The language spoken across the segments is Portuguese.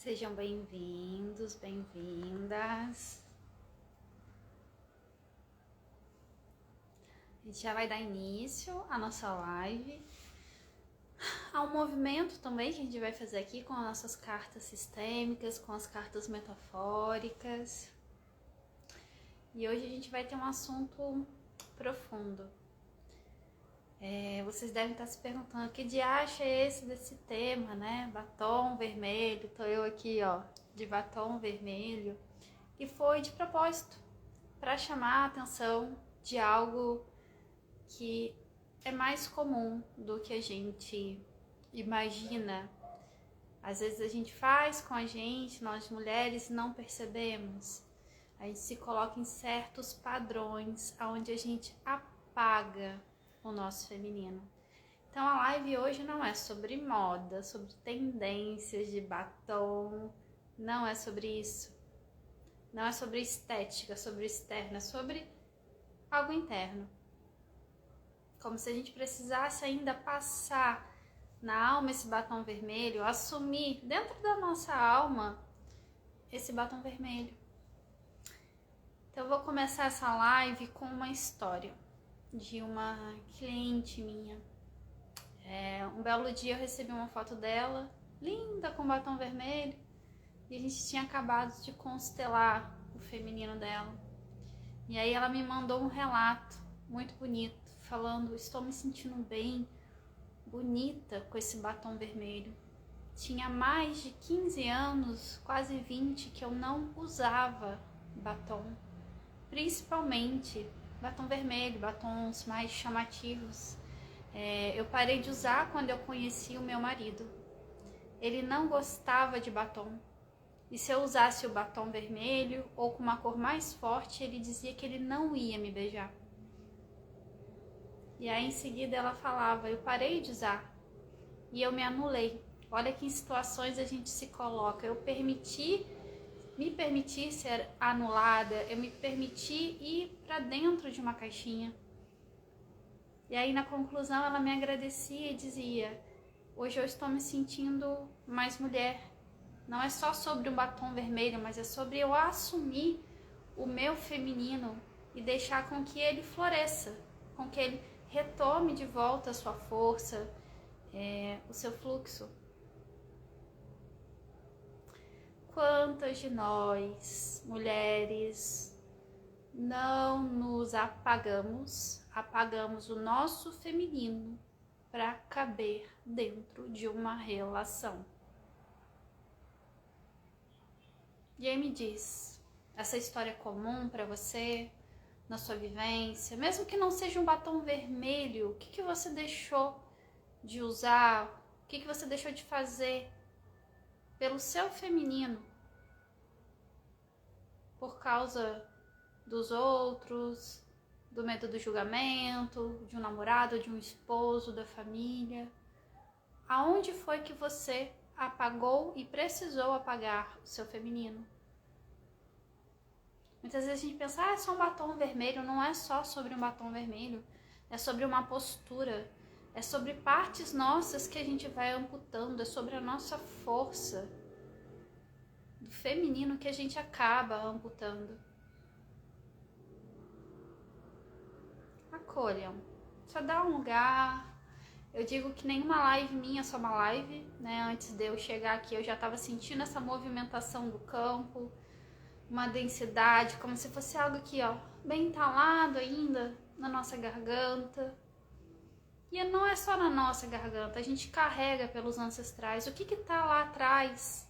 Sejam bem-vindos, bem-vindas. A gente já vai dar início à nossa live, ao movimento também que a gente vai fazer aqui com as nossas cartas sistêmicas, com as cartas metafóricas. E hoje a gente vai ter um assunto profundo. Vocês devem estar se perguntando que diacho é esse desse tema, né? Batom vermelho, tô eu aqui, ó, de batom vermelho. E foi de propósito, para chamar a atenção de algo que é mais comum do que a gente imagina. Às vezes a gente faz com a gente, nós mulheres, não percebemos. A gente se coloca em certos padrões, onde a gente apaga o nosso feminino. Então a live hoje não é sobre moda, sobre tendências de batom, não é sobre isso. Não é sobre estética, sobre externa, é sobre algo interno. Como se a gente precisasse ainda passar na alma esse batom vermelho, assumir dentro da nossa alma esse batom vermelho. Então eu vou começar essa live com uma história de uma cliente minha. Um belo dia eu recebi uma foto dela, linda, com batom vermelho, e a gente tinha acabado de constelar o feminino dela. E aí ela me mandou um relato muito bonito, falando: estou me sentindo bem, bonita com esse batom vermelho. Tinha mais de 15 anos, quase 20, que eu não usava batom. Principalmente batom vermelho, batons mais chamativos. Eu parei de usar quando eu conheci o meu marido. Ele não gostava de batom. E se eu usasse o batom vermelho ou com uma cor mais forte, ele dizia que ele não ia me beijar. E aí em seguida ela falava: eu parei de usar e eu me anulei. Olha que em situações a gente se coloca. Me permiti ser anulada, eu me permiti ir para dentro de uma caixinha. E aí na conclusão ela me agradecia e dizia: hoje eu estou me sentindo mais mulher. Não é só sobre o batom vermelho, mas é sobre eu assumir o meu feminino e deixar com que ele floresça, com que ele retome de volta a sua força, o seu fluxo. Quantas de nós, mulheres, não nos apagamos o nosso feminino para caber dentro de uma relação? E aí me diz, essa história é comum para você, na sua vivência? Mesmo que não seja um batom vermelho, o que você deixou de usar? O que você deixou de fazer pelo seu feminino? Por causa dos outros, do medo do julgamento, de um namorado, de um esposo, da família? Aonde foi que você apagou e precisou apagar o seu feminino? Muitas vezes a gente pensa: é só um batom vermelho. Não é só sobre um batom vermelho, é sobre uma postura, é sobre partes nossas que a gente vai amputando, é sobre a nossa força do feminino que a gente acaba amputando. Acolham, só dá um lugar. Eu digo que nenhuma live minha é só uma live, né? Antes de eu chegar aqui eu já estava sentindo essa movimentação do campo, uma densidade, como se fosse algo aqui, ó, bem entalado ainda na nossa garganta. E não é só na nossa garganta, a gente carrega pelos ancestrais. O que tá lá atrás,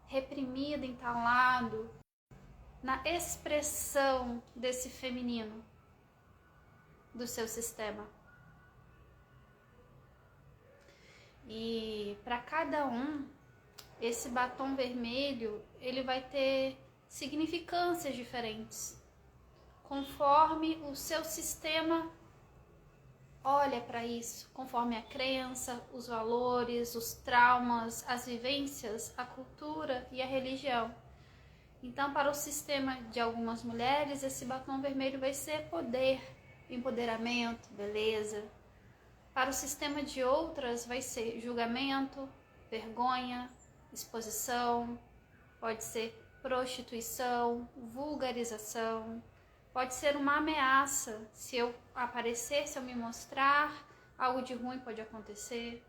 reprimido, entalado, na expressão desse feminino do seu sistema? E para cada um, esse batom vermelho, ele vai ter significâncias diferentes, conforme o seu sistema olha para isso, conforme a crença, os valores, os traumas, as vivências, a cultura e a religião. Então, para o sistema de algumas mulheres, esse batom vermelho vai ser poder, empoderamento, beleza. Para o sistema de outras vai ser julgamento, vergonha, exposição, pode ser prostituição, vulgarização, pode ser uma ameaça. Se eu aparecer, se eu me mostrar, algo de ruim pode acontecer.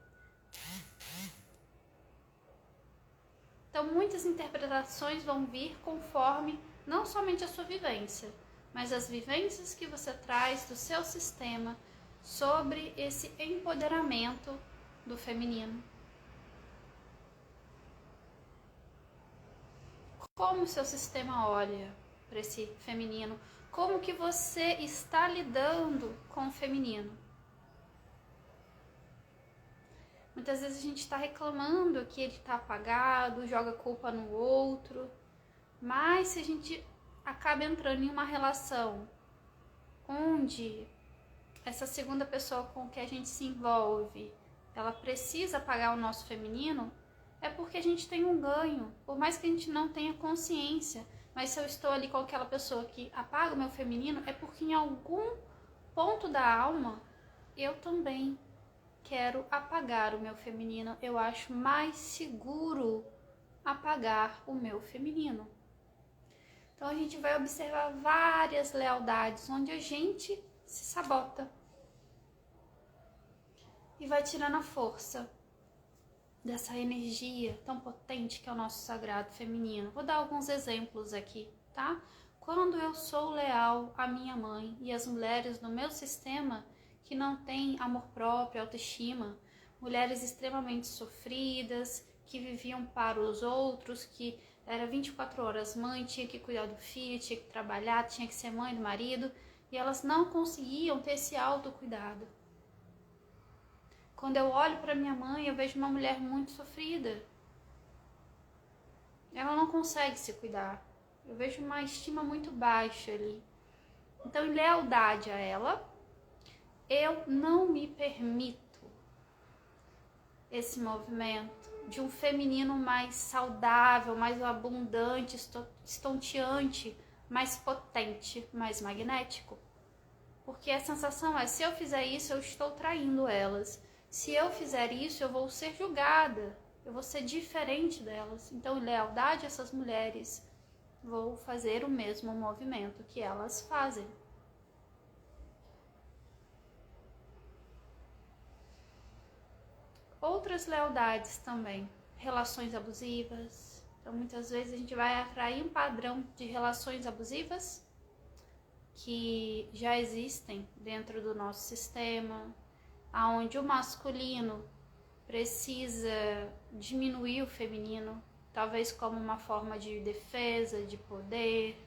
Então, muitas interpretações vão vir conforme não somente a sua vivência, mas as vivências que você traz do seu sistema sobre esse empoderamento do feminino. Como o seu sistema olha para esse feminino? Como que você está lidando com o feminino? Muitas vezes a gente está reclamando que ele está apagado, joga culpa no outro, mas se a gente acaba entrando em uma relação onde essa segunda pessoa com que a gente se envolve, ela precisa apagar o nosso feminino, é porque a gente tem um ganho, por mais que a gente não tenha consciência. Mas se eu estou ali com aquela pessoa que apaga o meu feminino, é porque em algum ponto da alma eu também quero apagar o meu feminino. Eu acho mais seguro apagar o meu feminino. Então a gente vai observar várias lealdades onde a gente se sabota e vai tirando a força dessa energia tão potente que é o nosso sagrado feminino. Vou dar alguns exemplos aqui, tá? Quando eu sou leal à minha mãe e às mulheres no meu sistema que não têm amor próprio, autoestima, mulheres extremamente sofridas, que viviam para os outros, que era 24 horas mãe, tinha que cuidar do filho, tinha que trabalhar, tinha que ser mãe do marido, e elas não conseguiam ter esse autocuidado. Quando eu olho para minha mãe, eu vejo uma mulher muito sofrida. Ela não consegue se cuidar. Eu vejo uma estima muito baixa ali. Então, em lealdade a ela, eu não me permito esse movimento de um feminino mais saudável, mais abundante, estonteante, mais potente, mais magnético. Porque a sensação é, se eu fizer isso, eu estou traindo elas. Se eu fizer isso, eu vou ser julgada, eu vou ser diferente delas. Então, em lealdade a essas mulheres, vou fazer o mesmo movimento que elas fazem. Outras lealdades também, relações abusivas. Então, muitas vezes a gente vai atrair um padrão de relações abusivas que já existem dentro do nosso sistema, aonde o masculino precisa diminuir o feminino, talvez como uma forma de defesa, de poder.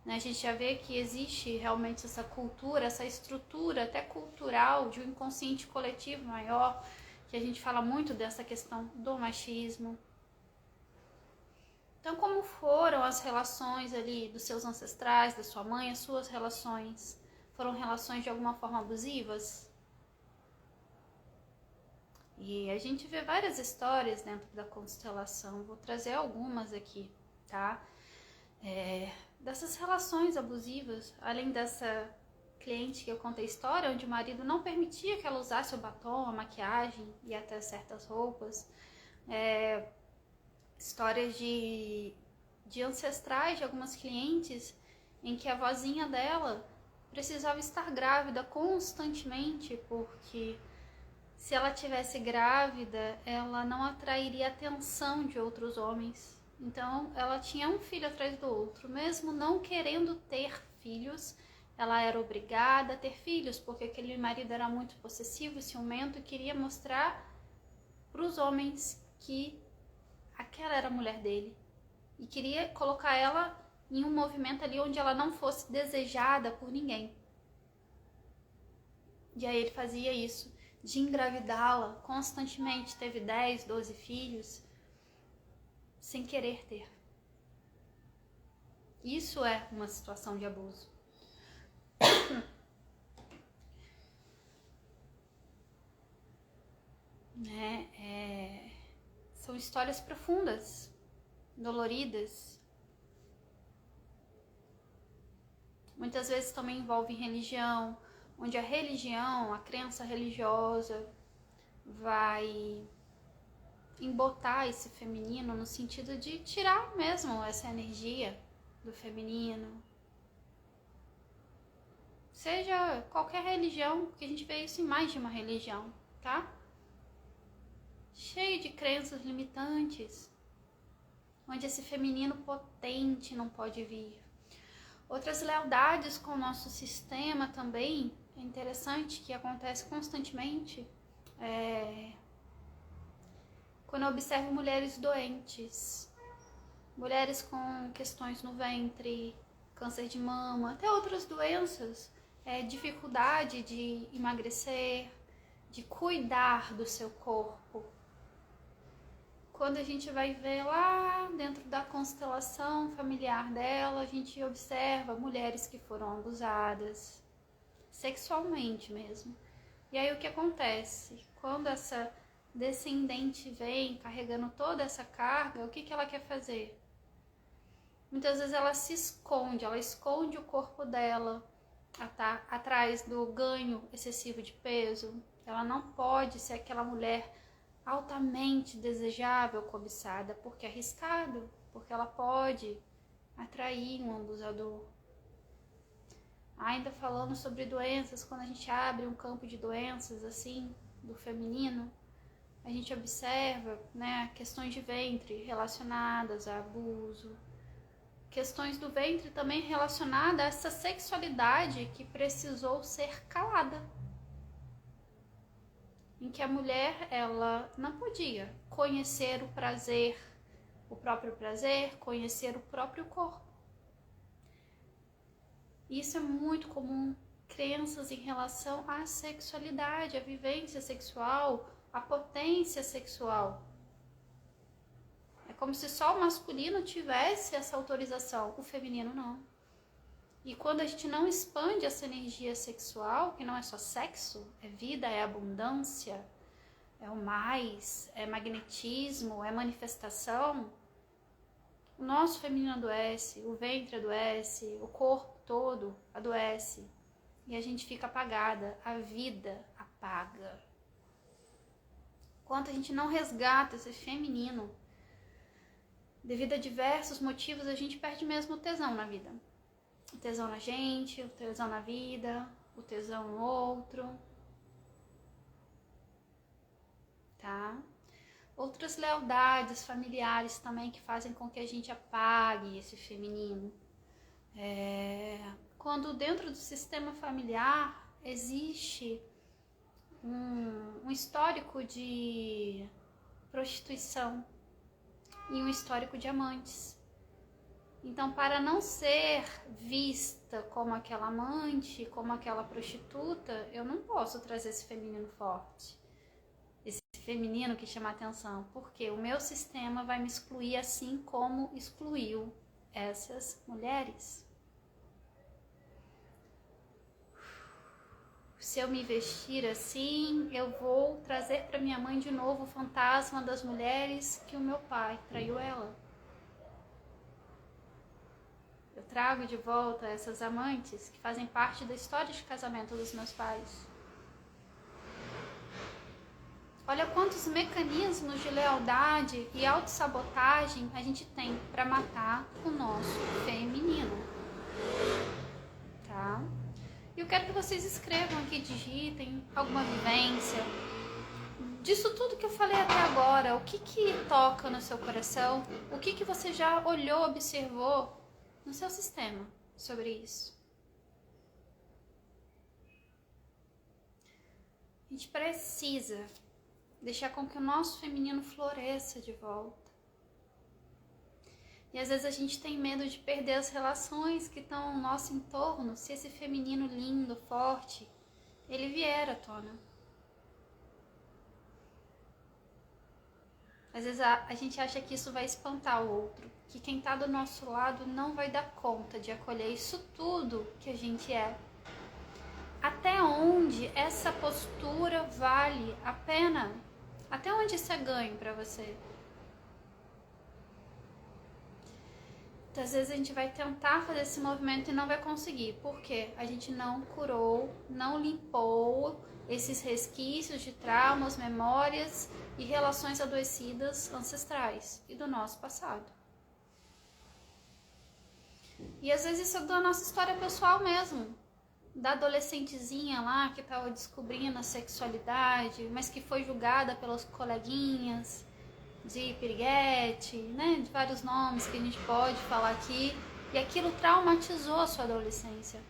A gente já vê que existe realmente essa cultura, essa estrutura até cultural de um inconsciente coletivo maior, que a gente fala muito dessa questão do machismo. Então, como foram as relações ali dos seus ancestrais, da sua mãe, as suas relações? Foram relações de alguma forma abusivas? E a gente vê várias histórias dentro da constelação, vou trazer algumas aqui, tá? Dessas relações abusivas, além dessa cliente que eu contei a história, onde o marido não permitia que ela usasse o batom, a maquiagem e até certas roupas. Histórias de ancestrais de algumas clientes em que a vozinha dela precisava estar grávida constantemente, porque se ela tivesse grávida, ela não atrairia a atenção de outros homens. Então, ela tinha um filho atrás do outro. Mesmo não querendo ter filhos, ela era obrigada a ter filhos, porque aquele marido era muito possessivo e ciumento e queria mostrar para os homens que aquela era a mulher dele. E queria colocar ela em um movimento ali onde ela não fosse desejada por ninguém. E aí ele fazia isso, de engravidá-la constantemente, teve 10, 12 filhos, sem querer ter. Isso é uma situação de abuso. São histórias profundas, doloridas. Muitas vezes também envolve religião, onde a religião, a crença religiosa vai embotar esse feminino no sentido de tirar mesmo essa energia do feminino. Seja qualquer religião, porque a gente vê isso em mais de uma religião, tá? Cheio de crenças limitantes, onde esse feminino potente não pode vir. Outras lealdades com o nosso sistema também, é interessante, que acontece constantemente, quando eu observo mulheres doentes, mulheres com questões no ventre, câncer de mama, até outras doenças, dificuldade de emagrecer, de cuidar do seu corpo. Quando a gente vai ver lá dentro da constelação familiar dela, a gente observa mulheres que foram abusadas, sexualmente mesmo. E aí o que acontece? Quando essa descendente vem carregando toda essa carga, o que ela quer fazer? Muitas vezes ela se esconde, ela esconde o corpo dela atrás do ganho excessivo de peso. Ela não pode ser aquela mulher altamente desejável, cobiçada, porque é arriscado, porque ela pode atrair um abusador. Ainda falando sobre doenças, quando a gente abre um campo de doenças assim, do feminino, a gente observa, né, questões de ventre relacionadas a abuso, questões do ventre também relacionadas a essa sexualidade que precisou ser calada, em que a mulher, ela não podia conhecer o prazer, o próprio prazer, conhecer o próprio corpo. Isso é muito comum, crenças em relação à sexualidade, à vivência sexual, à potência sexual. É como se só o masculino tivesse essa autorização, o feminino não. E quando a gente não expande essa energia sexual, que não é só sexo, é vida, é abundância, é o mais, é magnetismo, é manifestação, o nosso feminino adoece, o ventre adoece, o corpo todo adoece. E a gente fica apagada, a vida apaga. Enquanto a gente não resgata esse feminino, devido a diversos motivos, a gente perde mesmo o tesão na vida. O tesão na gente, o tesão na vida, o tesão no outro. Tá? Outras lealdades familiares também que fazem com que a gente apague esse feminino. Quando dentro do sistema familiar existe um histórico de prostituição e um histórico de amantes. Então, para não ser vista como aquela amante, como aquela prostituta, eu não posso trazer esse feminino forte, esse feminino que chama atenção, porque o meu sistema vai me excluir assim como excluiu essas mulheres. Se eu me vestir assim, eu vou trazer para minha mãe de novo o fantasma das mulheres que o meu pai traiu ela. Eu trago de volta essas amantes que fazem parte da história de casamento dos meus pais. Olha quantos mecanismos de lealdade e autossabotagem a gente tem para matar o nosso feminino. Tá? E eu quero que vocês escrevam aqui, digitem alguma vivência. Disso tudo que eu falei até agora, o que toca no seu coração? O que você já olhou, observou no seu sistema sobre isso? A gente precisa deixar com que o nosso feminino floresça de volta. E às vezes a gente tem medo de perder as relações que estão ao nosso entorno, se esse feminino lindo, forte, ele vier à tona. Às vezes a gente acha que isso vai espantar o outro, que quem está do nosso lado não vai dar conta de acolher isso tudo que a gente é. Até onde essa postura vale a pena? Até onde isso é ganho para você? Muitas vezes a gente vai tentar fazer esse movimento e não vai conseguir. Por quê? A gente não curou, não limpou esses resquícios de traumas, memórias e relações adoecidas ancestrais e do nosso passado. E às vezes isso é da nossa história pessoal mesmo. Da adolescentezinha lá que estava descobrindo a sexualidade, mas que foi julgada pelas coleguinhas de piriguete, né, de vários nomes que a gente pode falar aqui, e aquilo traumatizou a sua adolescência.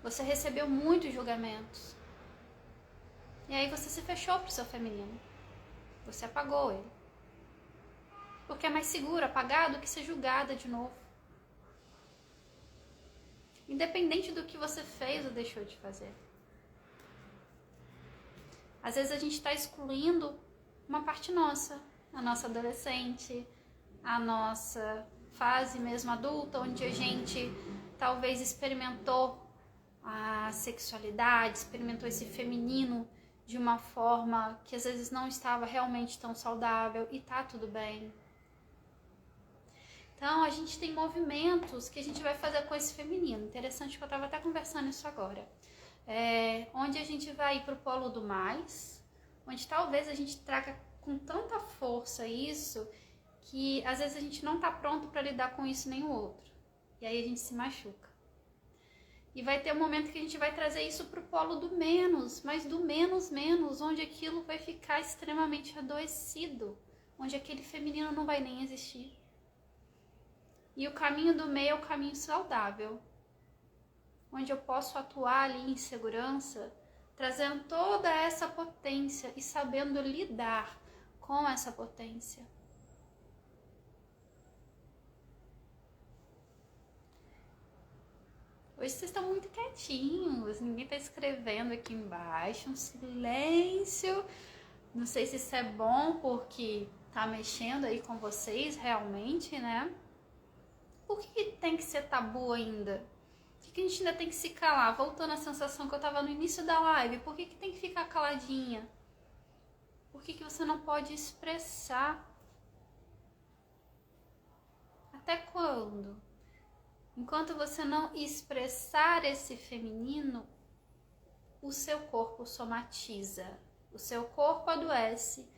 Você recebeu muitos julgamentos. E aí você se fechou pro seu feminino. Você apagou ele. Porque é mais seguro apagar do que ser julgada de novo. Independente do que você fez ou deixou de fazer. Às vezes a gente está excluindo uma parte nossa, a nossa adolescente, a nossa fase mesmo adulta, onde a gente talvez experimentou a sexualidade, experimentou esse feminino de uma forma que às vezes não estava realmente tão saudável, e tá tudo bem. Então a gente tem movimentos que a gente vai fazer com esse feminino. Interessante que eu estava até conversando isso agora. Onde a gente vai ir para o polo do mais, onde talvez a gente traga com tanta força isso, que às vezes a gente não está pronto para lidar com isso nem o outro. E aí a gente se machuca. E vai ter um momento que a gente vai trazer isso para o polo do menos, mas do menos, onde aquilo vai ficar extremamente adoecido, onde aquele feminino não vai nem existir. E o caminho do meio é o caminho saudável, onde eu posso atuar ali em segurança, trazendo toda essa potência e sabendo lidar com essa potência. Hoje vocês estão muito quietinhos, ninguém está escrevendo aqui embaixo, um silêncio. Não sei se isso é bom porque tá mexendo aí com vocês realmente, né? Por que tem que ser tabu ainda? Por que a gente ainda tem que se calar? Voltando à sensação que eu tava no início da live, por que tem que ficar caladinha? Por que você não pode expressar? Até quando? Enquanto você não expressar esse feminino, o seu corpo somatiza, o seu corpo adoece,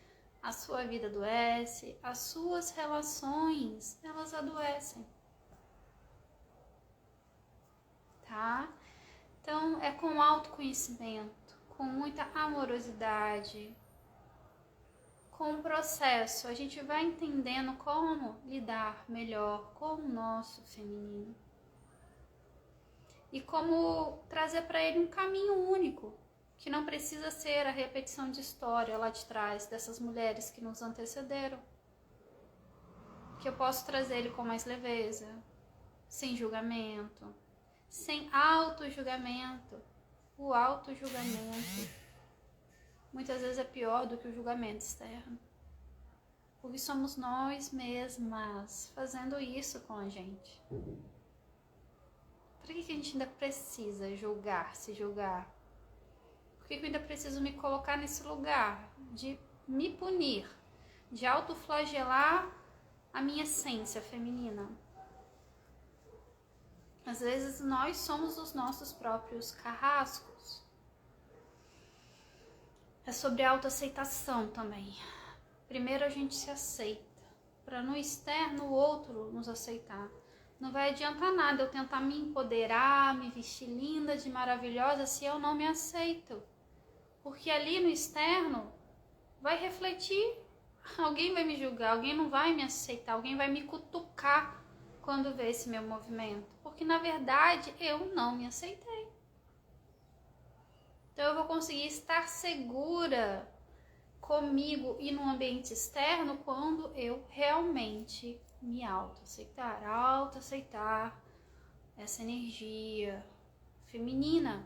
a sua vida adoece, as suas relações, elas adoecem. Tá? Então é com autoconhecimento, com muita amorosidade, com o processo, a gente vai entendendo como lidar melhor com o nosso feminino. E como trazer para ele um caminho único, que não precisa ser a repetição de história lá de trás, dessas mulheres que nos antecederam. Que eu posso trazer ele com mais leveza, sem julgamento, sem auto-julgamento. O auto-julgamento muitas vezes é pior do que o julgamento externo. Porque somos nós mesmas fazendo isso com a gente. Por que a gente ainda precisa julgar, se julgar? Por que eu ainda preciso me colocar nesse lugar de me punir, de autoflagelar a minha essência feminina? Às vezes nós somos os nossos próprios carrascos. É sobre autoaceitação também. Primeiro a gente se aceita, para no externo o outro nos aceitar. Não vai adiantar nada eu tentar me empoderar, me vestir linda, de maravilhosa, se eu não me aceito. Porque ali no externo vai refletir, alguém vai me julgar, alguém não vai me aceitar, alguém vai me cutucar quando vê esse meu movimento. Porque na verdade eu não me aceitei. Então eu vou conseguir estar segura comigo e no ambiente externo quando eu realmente me autoaceitar essa energia feminina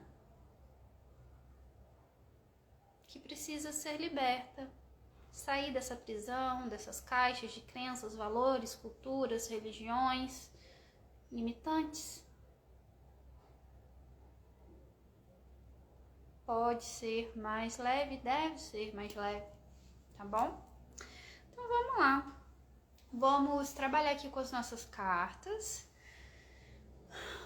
que precisa ser liberta, sair dessa prisão, dessas caixas de crenças, valores, culturas, religiões limitantes. Pode ser mais leve, deve ser mais leve, tá bom? Então vamos lá. vamos trabalhar aqui com as nossas cartas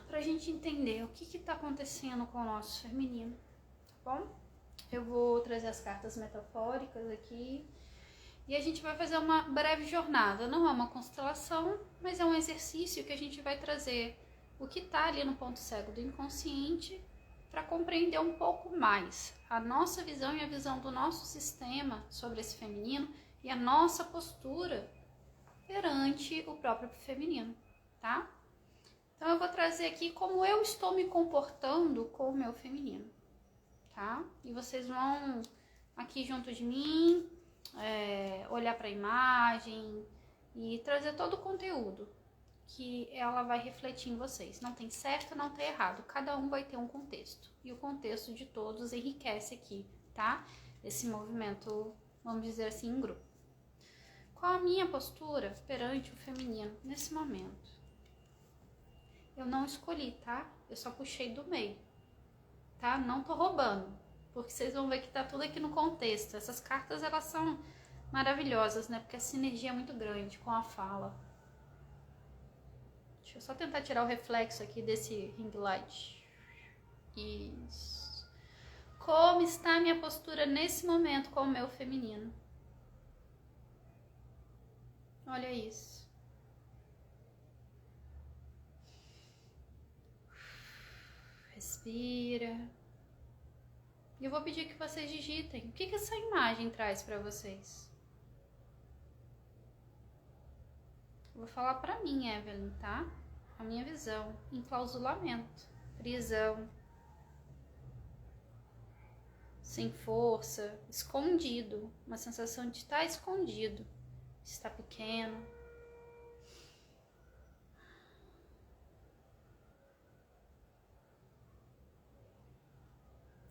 pra gente entender o que tá acontecendo com o nosso feminino, tá bom? Eu vou trazer as cartas metafóricas aqui e a gente vai fazer uma breve jornada. Não é uma constelação, mas é um exercício que a gente vai trazer o que tá ali no ponto cego do inconsciente para compreender um pouco mais a nossa visão e a visão do nosso sistema sobre esse feminino e a nossa postura perante o próprio feminino, tá? Então eu vou trazer aqui como eu estou me comportando com o meu feminino, tá? E vocês vão aqui junto de mim, olhar para a imagem e trazer todo o conteúdo que ela vai refletir em vocês. Não tem certo, não tem errado. Cada um vai ter um contexto. E o contexto de todos enriquece aqui, tá? Esse movimento, vamos dizer assim, em grupo. Qual a minha postura perante o feminino nesse momento? Eu não escolhi, tá? Eu só puxei do meio, tá? Não tô roubando, porque vocês vão ver que tá tudo aqui no contexto. Essas cartas, elas são maravilhosas, né? Porque a sinergia é muito grande com a fala. Deixa eu só tentar tirar o reflexo aqui desse ring light. Isso. Como está a minha postura nesse momento com o meu feminino? Olha isso. Respira. E eu vou pedir que vocês digitem. O que essa imagem traz para vocês? Eu vou falar para mim, Evelyn, tá? A minha visão. Enclausulamento. Prisão. Sem força. Escondido. Uma sensação de estar escondido. De estar pequeno.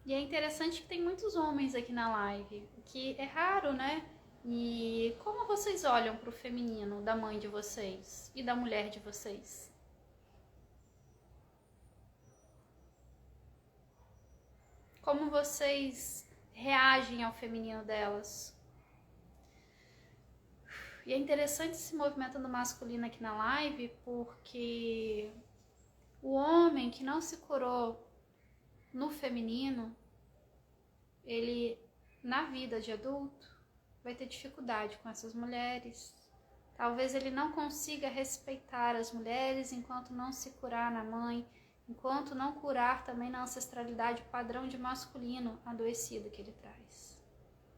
E é interessante que tem muitos homens aqui na live, o que é raro, né? E como vocês olham para o feminino da mãe de vocês e da mulher de vocês? Como vocês reagem ao feminino delas? E é interessante esse movimento do masculino aqui na live, porque o homem que não se curou no feminino, ele, na vida de adulto, vai ter dificuldade com essas mulheres. Talvez ele não consiga respeitar as mulheres enquanto não se curar na mãe, enquanto não curar também na ancestralidade o padrão de masculino adoecido que ele traz.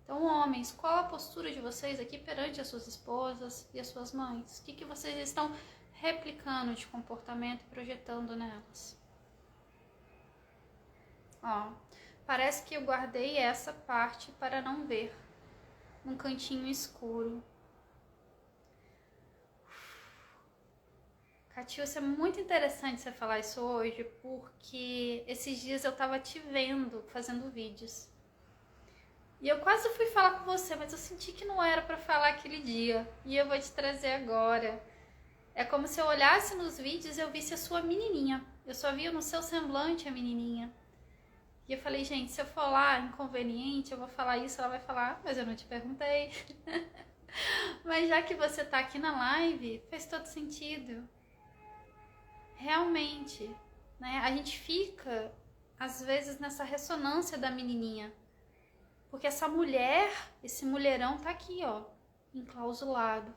Então, homens, qual a postura de vocês aqui perante as suas esposas e as suas mães? O que vocês estão replicando de comportamento e projetando nelas? Ó, parece que eu guardei essa parte para não ver. Um cantinho escuro. Catiúcia, é muito interessante você falar isso hoje, porque esses dias eu tava te vendo fazendo vídeos. E eu quase fui falar com você, mas eu senti que não era para falar aquele dia. E eu vou te trazer agora. É como se eu olhasse nos vídeos e eu visse a sua menininha. Eu só via no seu semblante a menininha. E eu falei, gente, se eu for lá inconveniente, eu vou falar isso, ela vai falar, mas eu não te perguntei. Mas já que você tá aqui na live, faz todo sentido. Realmente, né? A gente fica, às vezes, nessa ressonância da menininha. Porque essa mulher, esse mulherão tá aqui, ó, enclausulado.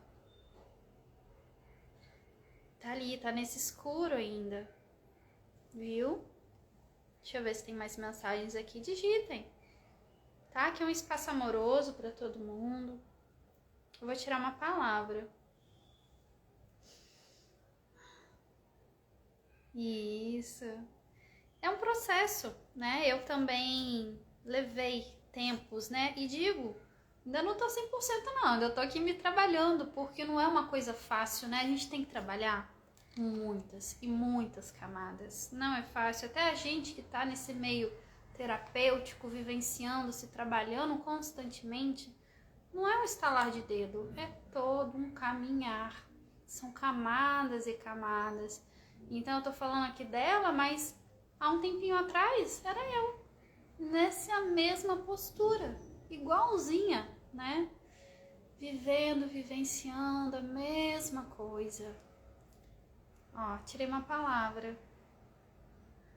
Tá ali, tá nesse escuro ainda. Viu? Deixa eu ver se tem mais mensagens aqui. Digitem. Tá? Aqui é um espaço amoroso para todo mundo. Eu vou tirar uma palavra. Isso. É um processo, né? Eu também levei tempos, né? E digo, ainda não tô 100% não. Ainda tô aqui me trabalhando, porque não é uma coisa fácil, né? A gente tem que trabalhar muitas e muitas camadas. Não é fácil. Até a gente que tá nesse meio terapêutico, vivenciando, se trabalhando constantemente, não é um estalar de dedo, é todo um caminhar. São camadas e camadas. Então eu tô falando aqui dela, mas há um tempinho atrás era eu, nessa mesma postura, igualzinha, né? vivendo, vivenciando a mesma coisa. Ó, tirei uma palavra.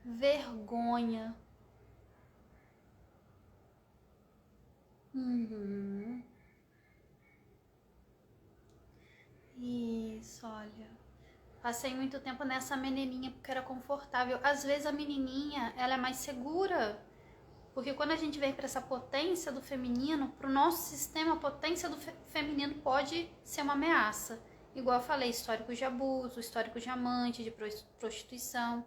Vergonha. Isso, olha. Passei muito tempo nessa menininha porque era confortável. Às vezes a menininha, ela é mais segura. Porque quando a gente vem para essa potência do feminino, para o nosso sistema, a potência do feminino pode ser uma ameaça. Igual eu falei, históricos de abuso, históricos de amante, de prostituição.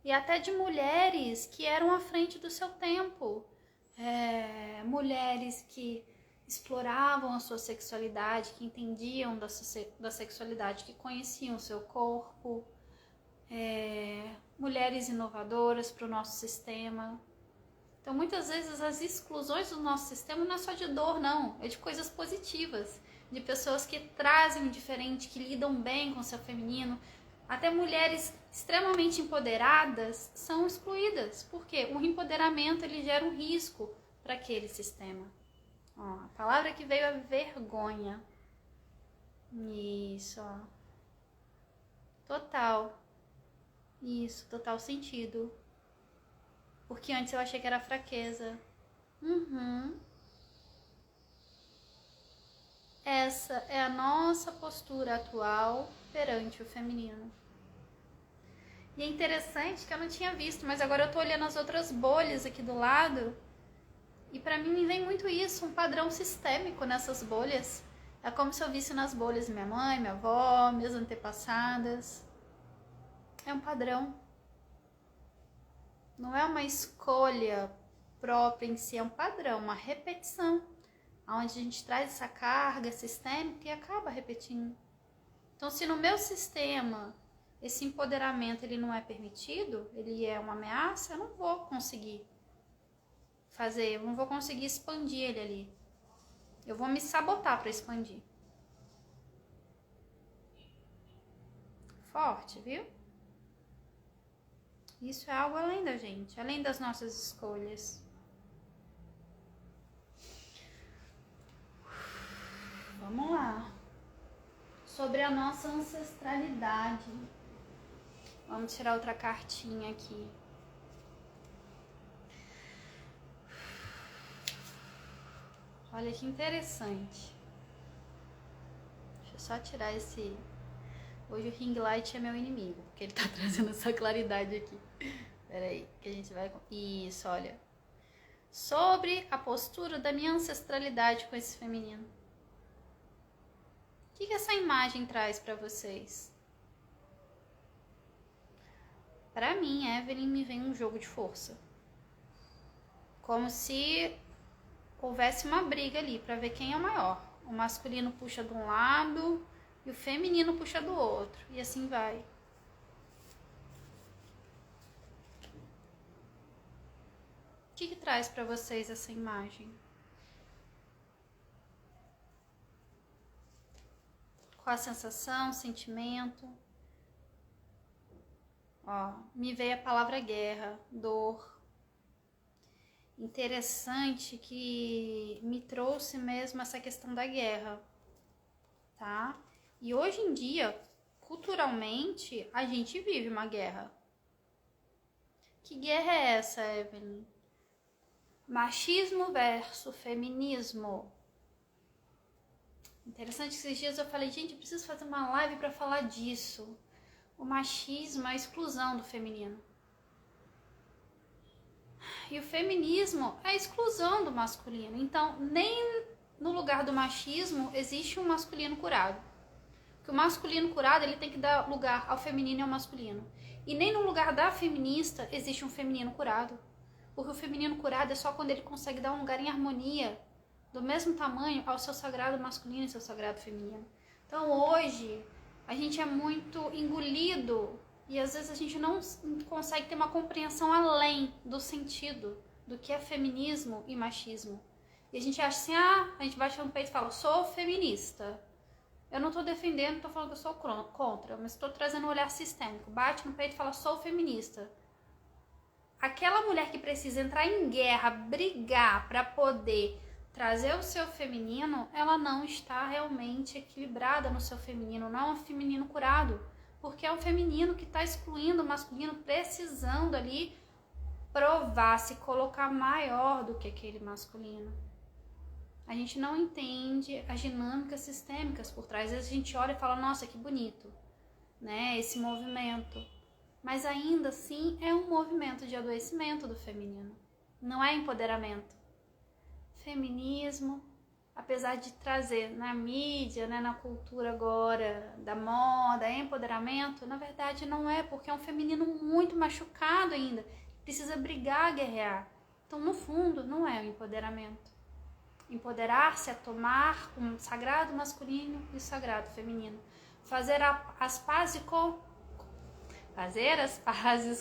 E até de mulheres que eram à frente do seu tempo. Mulheres que exploravam a sua sexualidade, que entendiam da sexualidade, que conheciam o seu corpo. Mulheres inovadoras para o nosso sistema. Então, muitas vezes, as exclusões do nosso sistema não é só de dor, não. É de coisas positivas. De pessoas que trazem o diferente, que lidam bem com o seu feminino. Até mulheres extremamente empoderadas são excluídas. Por quê? O empoderamento, ele gera um risco para aquele sistema. Ó, a palavra que veio é vergonha. Isso, ó. Total. Isso, total sentido. Porque antes eu achei que era fraqueza. Essa é a nossa postura atual perante o feminino. E é interessante que eu não tinha visto, mas agora eu tô olhando as outras bolhas aqui do lado. E pra mim me vem muito isso, um padrão sistêmico nessas bolhas. É como se eu visse nas bolhas minha mãe, minha avó, minhas antepassadas. É um padrão. Não é uma escolha própria em si, é um padrão, uma repetição. Onde a gente traz essa carga sistêmica e acaba repetindo. Então, se no meu sistema esse empoderamento ele não é permitido, ele é uma ameaça, eu não vou conseguir fazer, eu não vou conseguir expandir ele ali. Eu vou me sabotar para expandir. Forte, viu? Isso é algo além da gente, além das nossas escolhas. Vamos lá. Sobre a nossa ancestralidade. Vamos tirar outra cartinha aqui. Olha que interessante. Deixa eu só tirar esse... Hoje o ring light é meu inimigo, porque ele tá trazendo essa claridade aqui. Pera aí, que a gente vai... Isso, olha. Sobre a postura da minha ancestralidade com esse feminino. O que essa imagem traz para vocês? Para mim, Evelyn, me vem um jogo de força. Como se houvesse uma briga ali para ver quem é o maior. O masculino puxa de um lado e o feminino puxa do outro. E assim vai. O que traz para vocês essa imagem? Qual a sensação, sentimento? Ó, me veio a palavra guerra, dor. Interessante que me trouxe mesmo essa questão da guerra, tá? E hoje em dia, culturalmente, a gente vive uma guerra. Que guerra é essa, Evelyn? Machismo versus feminismo. Interessante que esses dias eu falei, gente, eu preciso fazer uma live para falar disso. O machismo é a exclusão do feminino. E o feminismo é a exclusão do masculino. Então, nem no lugar do machismo existe um masculino curado. Porque o masculino curado, ele tem que dar lugar ao feminino e ao masculino. E nem no lugar da feminista existe um feminino curado. Porque o feminino curado é só quando ele consegue dar um lugar em harmonia, do mesmo tamanho, ao seu sagrado masculino e seu sagrado feminino. Então, hoje, a gente é muito engolido e às vezes a gente não consegue ter uma compreensão além do sentido do que é feminismo e machismo. E a gente acha assim, a gente bate no peito e fala, sou feminista. Eu não tô defendendo, não tô falando que eu sou contra, mas estou trazendo um olhar sistêmico. Bate no peito e fala, sou feminista. Aquela mulher que precisa entrar em guerra, brigar para poder trazer o seu feminino, ela não está realmente equilibrada no seu feminino, não é um feminino curado, porque é o feminino que está excluindo o masculino, precisando ali provar, se colocar maior do que aquele masculino. A gente não entende as dinâmicas sistêmicas por trás. Às vezes a gente olha e fala, nossa, que bonito, né, esse movimento. Mas ainda assim é um movimento de adoecimento do feminino. Não é empoderamento. Feminismo, apesar de trazer na mídia, né, na cultura agora, da moda, empoderamento, na verdade não é, porque é um feminino muito machucado ainda. Precisa brigar, guerrear. Então, no fundo, não é o empoderamento. Empoderar-se é tomar o sagrado masculino e o sagrado feminino. Fazer as pazes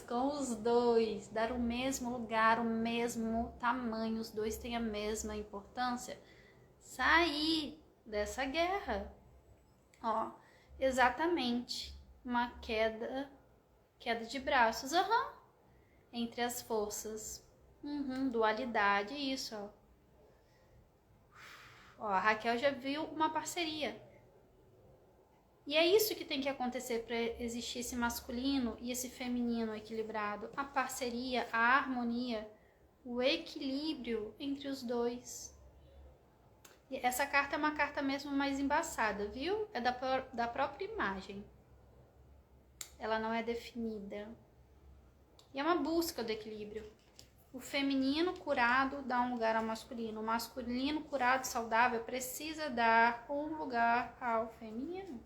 com os dois, dar o mesmo lugar, o mesmo tamanho, os dois têm a mesma importância. Sair dessa guerra. Ó, exatamente, uma queda de braços, entre as forças. Dualidade, isso, ó. Ó, a Raquel já viu uma parceria. E é isso que tem que acontecer para existir esse masculino e esse feminino equilibrado. A parceria, a harmonia, o equilíbrio entre os dois. E essa carta é uma carta mesmo mais embaçada, viu? É da própria imagem. Ela não é definida. E é uma busca do equilíbrio. O feminino curado dá um lugar ao masculino. O masculino curado, saudável, precisa dar um lugar ao feminino.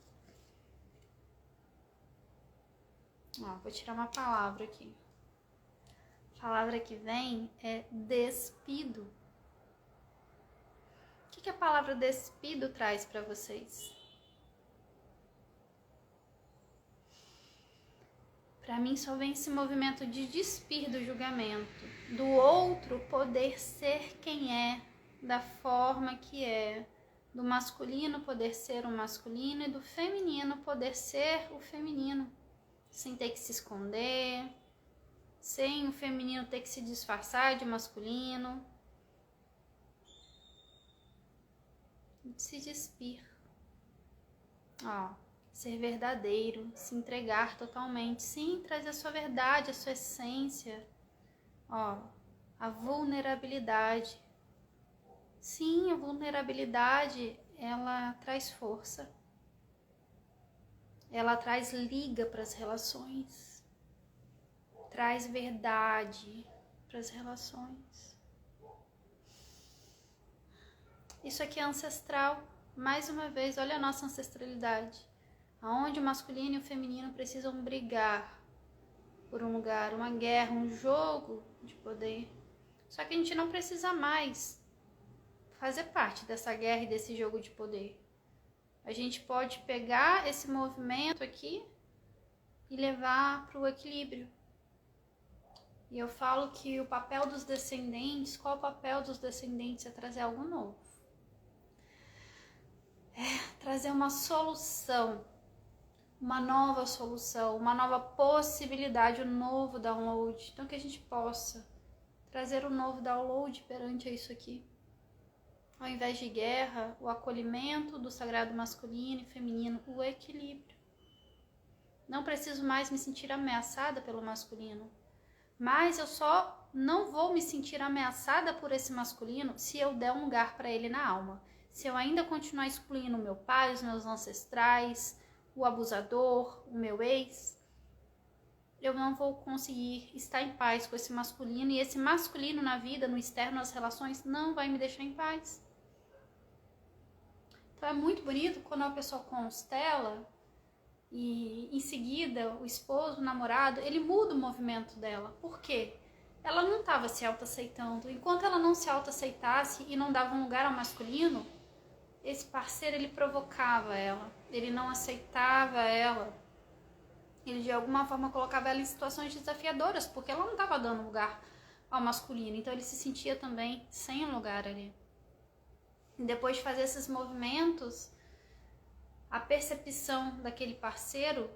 Ó, vou tirar uma palavra aqui. A palavra que vem é despido. O que a palavra despido traz para vocês? Para mim só vem esse movimento de despir do julgamento, do outro poder ser quem é, da forma que é, do masculino poder ser o masculino e do feminino poder ser o feminino, sem ter que se esconder, sem o feminino ter que se disfarçar de masculino. Se despir. Ó. Ser verdadeiro, se entregar totalmente, sim, trazer a sua verdade, a sua essência, ó, a vulnerabilidade. Sim, a vulnerabilidade, ela traz força, ela traz liga para as relações, traz verdade para as relações. Isso aqui é ancestral, mais uma vez, olha a nossa ancestralidade. Onde o masculino e o feminino precisam brigar por um lugar, uma guerra, um jogo de poder. Só que a gente não precisa mais fazer parte dessa guerra e desse jogo de poder. A gente pode pegar esse movimento aqui e levar para o equilíbrio. E eu falo que o papel dos descendentes, qual o papel dos descendentes? É trazer algo novo. É trazer uma solução. Uma nova solução, uma nova possibilidade, um novo download. Então que a gente possa trazer um novo download perante isso aqui. Ao invés de guerra, o acolhimento do sagrado masculino e feminino, o equilíbrio. Não preciso mais me sentir ameaçada pelo masculino, mas eu só não vou me sentir ameaçada por esse masculino se eu der um lugar para ele na alma. Se eu ainda continuar excluindo o meu pai, os meus ancestrais, o abusador, o meu ex, eu não vou conseguir estar em paz com esse masculino, e esse masculino na vida, no externo, nas relações, não vai me deixar em paz. Então é muito bonito quando a pessoa constela e em seguida o esposo, o namorado, ele muda o movimento dela. Por quê? Ela não estava se autoaceitando. Enquanto ela não se autoaceitasse e não dava um lugar ao masculino, esse parceiro, ele provocava ela, ele não aceitava ela, ele de alguma forma colocava ela em situações desafiadoras, porque ela não estava dando lugar ao masculino, então ele se sentia também sem lugar ali. E depois de fazer esses movimentos, a percepção daquele parceiro,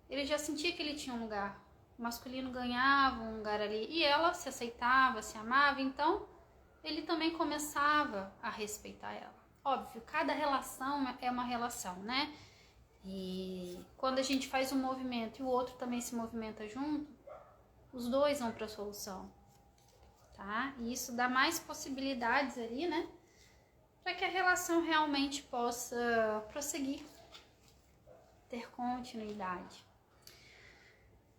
ele já sentia que ele tinha um lugar, o masculino ganhava um lugar ali, e ela se aceitava, se amava, então ele também começava a respeitar ela. Óbvio, cada relação é uma relação, né? E quando a gente faz um movimento e o outro também se movimenta junto, os dois vão para a solução, tá? E isso dá mais possibilidades ali, né? Para que a relação realmente possa prosseguir, ter continuidade.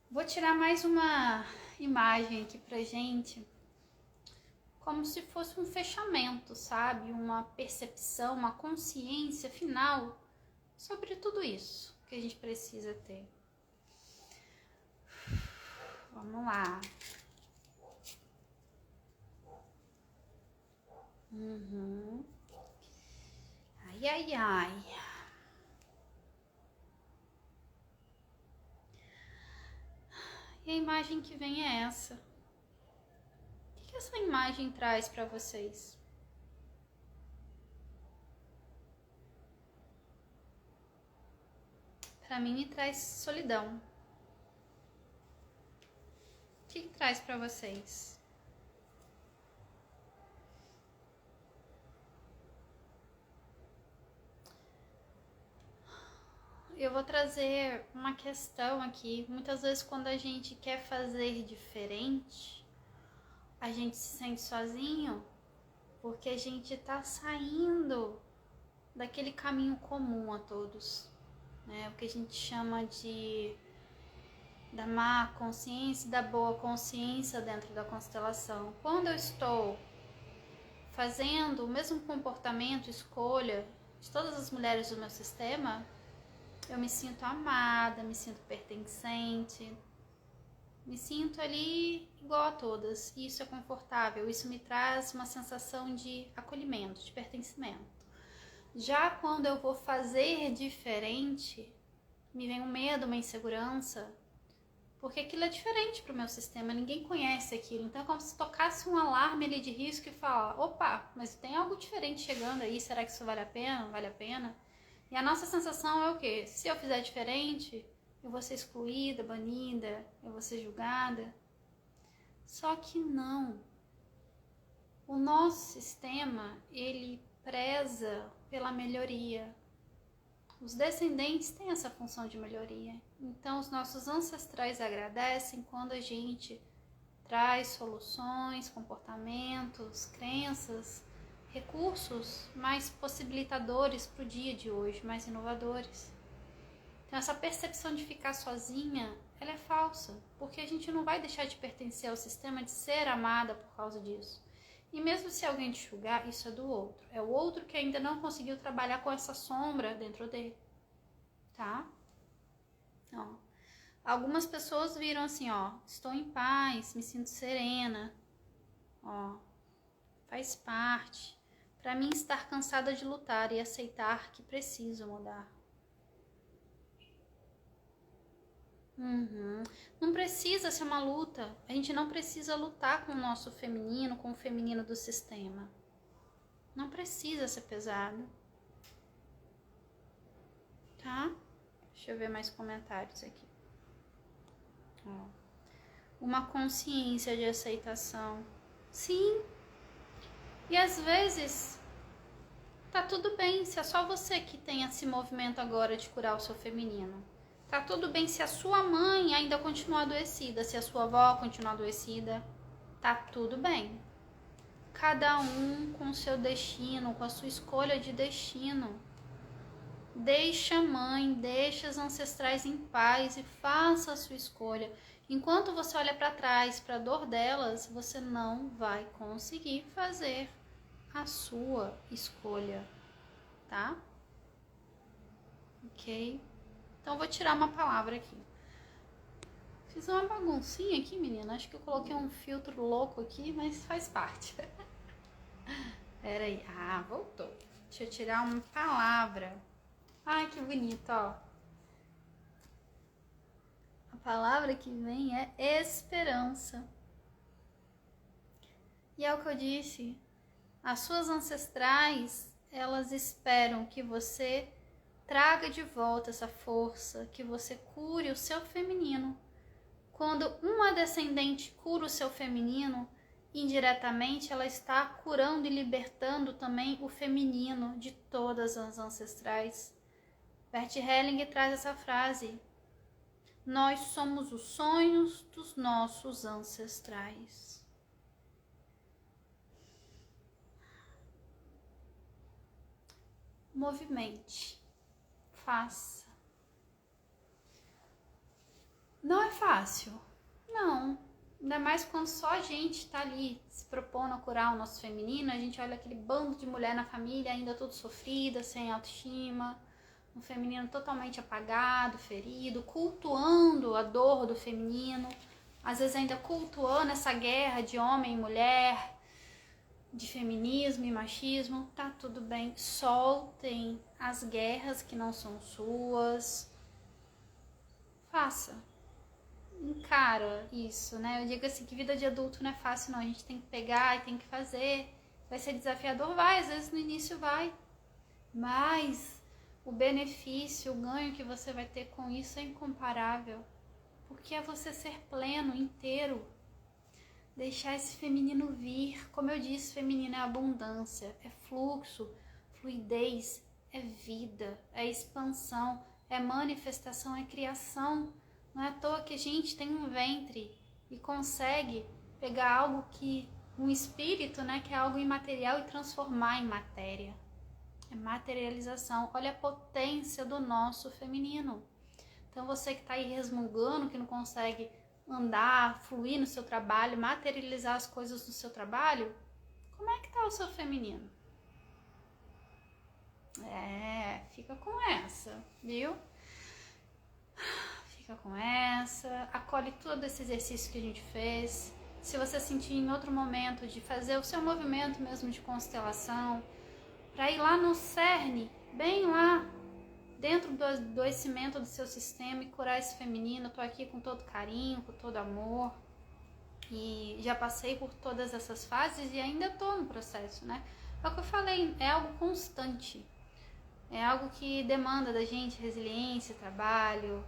Vou tirar mais uma imagem aqui pra gente, como se fosse um fechamento, sabe? Uma percepção, uma consciência final sobre tudo isso que a gente precisa ter. Vamos lá. Ai, ai, ai. E a imagem que vem é essa. O que essa imagem traz para vocês? Para mim, me traz solidão. O que traz para vocês? Eu vou trazer uma questão aqui. Muitas vezes, quando a gente quer fazer diferente, a gente se sente sozinho porque a gente tá saindo daquele caminho comum a todos, né? O que a gente chama da má consciência e da boa consciência dentro da constelação. Quando eu estou fazendo o mesmo comportamento, escolha de todas as mulheres do meu sistema, eu me sinto amada, me sinto pertencente, me sinto ali igual a todas. Isso é confortável, isso me traz uma sensação de acolhimento, de pertencimento. Já quando eu vou fazer diferente, me vem um medo, uma insegurança, porque aquilo é diferente para o meu sistema, ninguém conhece aquilo. Então é como se tocasse um alarme ali de risco e falar, opa, mas tem algo diferente chegando aí, será que isso vale a pena? Vale a pena? E a nossa sensação é o quê? Se eu fizer diferente, eu vou ser excluída, banida, eu vou ser julgada. Só que não. O nosso sistema, ele preza pela melhoria. Os descendentes têm essa função de melhoria. Então, os nossos ancestrais agradecem quando a gente traz soluções, comportamentos, crenças, recursos mais possibilitadores para o dia de hoje, mais inovadores. Então, essa percepção de ficar sozinha, ela é falsa, porque a gente não vai deixar de pertencer ao sistema, de ser amada por causa disso. E mesmo se alguém te julgar, isso é do outro. É o outro que ainda não conseguiu trabalhar com essa sombra dentro dele, tá? Ó, algumas pessoas viram assim, ó, estou em paz, me sinto serena, ó, faz parte. Para mim, estar cansada de lutar e aceitar que preciso mudar. Não precisa ser uma luta. A gente não precisa lutar com o nosso feminino, com o feminino do sistema. Não precisa ser pesado. Tá? Deixa eu ver mais comentários aqui. Ó. Uma consciência de aceitação. Sim. E às vezes tá tudo bem se é só você que tem esse movimento agora de curar o seu feminino. Tá tudo bem se a sua mãe ainda continua adoecida, se a sua avó continua adoecida. Tá tudo bem. Cada um com o seu destino, com a sua escolha de destino. Deixa a mãe, deixa as ancestrais em paz e faça a sua escolha. Enquanto você olha para trás, para a dor delas, você não vai conseguir fazer a sua escolha, tá? Ok? Então, vou tirar uma palavra aqui. Fiz uma baguncinha aqui, menina. Acho que eu coloquei um filtro louco aqui, mas faz parte. Pera aí. Ah, voltou. Deixa eu tirar uma palavra. Ai, que bonito, ó. A palavra que vem é esperança. E é o que eu disse. As suas ancestrais, elas esperam que você traga de volta essa força, que você cure o seu feminino. Quando uma descendente cura o seu feminino, indiretamente ela está curando e libertando também o feminino de todas as ancestrais. Bert Hellinger traz essa frase: nós somos os sonhos dos nossos ancestrais. Movimente, faça. Não é fácil? Não. Ainda mais quando só a gente está ali se propondo a curar o nosso feminino, a gente olha aquele bando de mulher na família ainda tudo sofrida, sem autoestima, um feminino totalmente apagado, ferido, cultuando a dor do feminino, às vezes ainda cultuando essa guerra de homem e mulher, de feminismo e machismo. Tá tudo bem, soltem as guerras que não são suas, faça. Encara isso, né? Eu digo assim que vida de adulto não é fácil não, a gente tem que pegar e tem que fazer. Vai ser desafiador? Vai, às vezes no início vai, mas o benefício, o ganho que você vai ter com isso é incomparável, porque é você ser pleno, inteiro, deixar esse feminino vir. Como eu disse, feminino é abundância, é fluxo, fluidez, é vida, é expansão, é manifestação, é criação. Não é à toa que a gente tem um ventre e consegue pegar algo que, um espírito, né, que é algo imaterial, e transformar em matéria. É materialização. Olha a potência do nosso feminino. Então você que está aí resmungando, que não consegue andar, fluir no seu trabalho, materializar as coisas no seu trabalho, como é que tá o seu feminino? Fica com essa, viu? Fica com essa, acolhe todo esse exercício que a gente fez. Se você sentir em outro momento de fazer o seu movimento mesmo de constelação, para ir lá no cerne, bem lá, dentro do adoecimento do seu sistema e curar esse feminino. Eu tô aqui com todo carinho, com todo amor. E já passei por todas essas fases e ainda tô no processo, né? É o que eu falei, é algo constante. É algo que demanda da gente resiliência, trabalho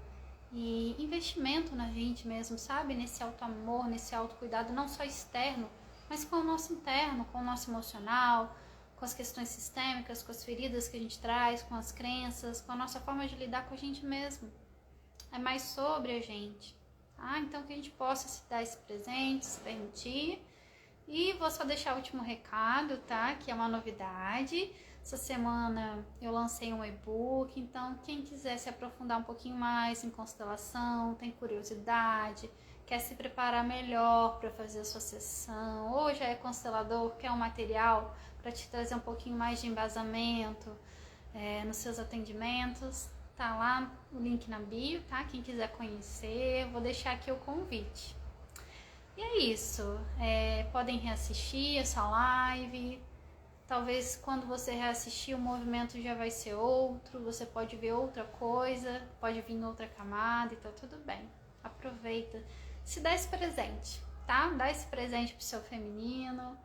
e investimento na gente mesmo, sabe? Nesse auto-amor, nesse autocuidado, não só externo, mas com o nosso interno, com o nosso emocional, com as questões sistêmicas, com as feridas que a gente traz, com as crenças, com a nossa forma de lidar com a gente mesmo. É mais sobre a gente, tá? Então que a gente possa se dar esse presente, se permitir. E vou só deixar o último recado, tá? Que é uma novidade. Essa semana eu lancei um e-book, então quem quiser se aprofundar um pouquinho mais em constelação, tem curiosidade, quer se preparar melhor para fazer a sua sessão, ou já é constelador, quer um material para te trazer um pouquinho mais de embasamento nos seus atendimentos, tá lá o link na bio, tá? Quem quiser conhecer, vou deixar aqui o convite. E é isso, podem reassistir essa live. Talvez quando você reassistir o movimento já vai ser outro, você pode ver outra coisa, pode vir outra camada e tá tudo bem. Aproveita, se dá esse presente, tá? Dá esse presente pro seu feminino,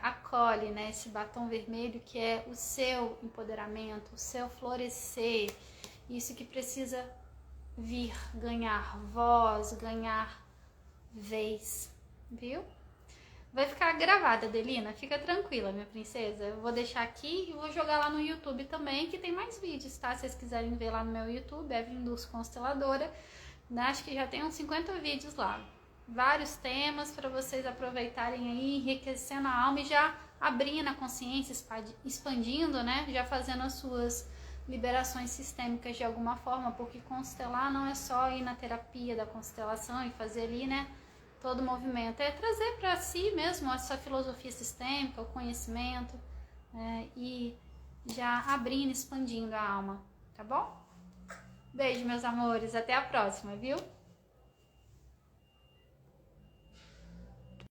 acolhe, né, esse batom vermelho que é o seu empoderamento, o seu florescer, isso que precisa vir, ganhar voz, ganhar vez, viu? Vai ficar gravada, Adelina, fica tranquila, minha princesa. Eu vou deixar aqui e vou jogar lá no YouTube também, que tem mais vídeos, tá? Se vocês quiserem ver lá no meu YouTube, Evelyn Luz Consteladora, acho que já tem uns 50 vídeos lá. Vários temas para vocês aproveitarem aí, enriquecendo a alma e já abrindo a consciência, expandindo, né? Já fazendo as suas liberações sistêmicas de alguma forma, porque constelar não é só ir na terapia da constelação e fazer ali, né? Todo o movimento, é trazer para si mesmo essa filosofia sistêmica, o conhecimento, e já abrindo, expandindo a alma, tá bom? Beijo, meus amores, até a próxima, viu?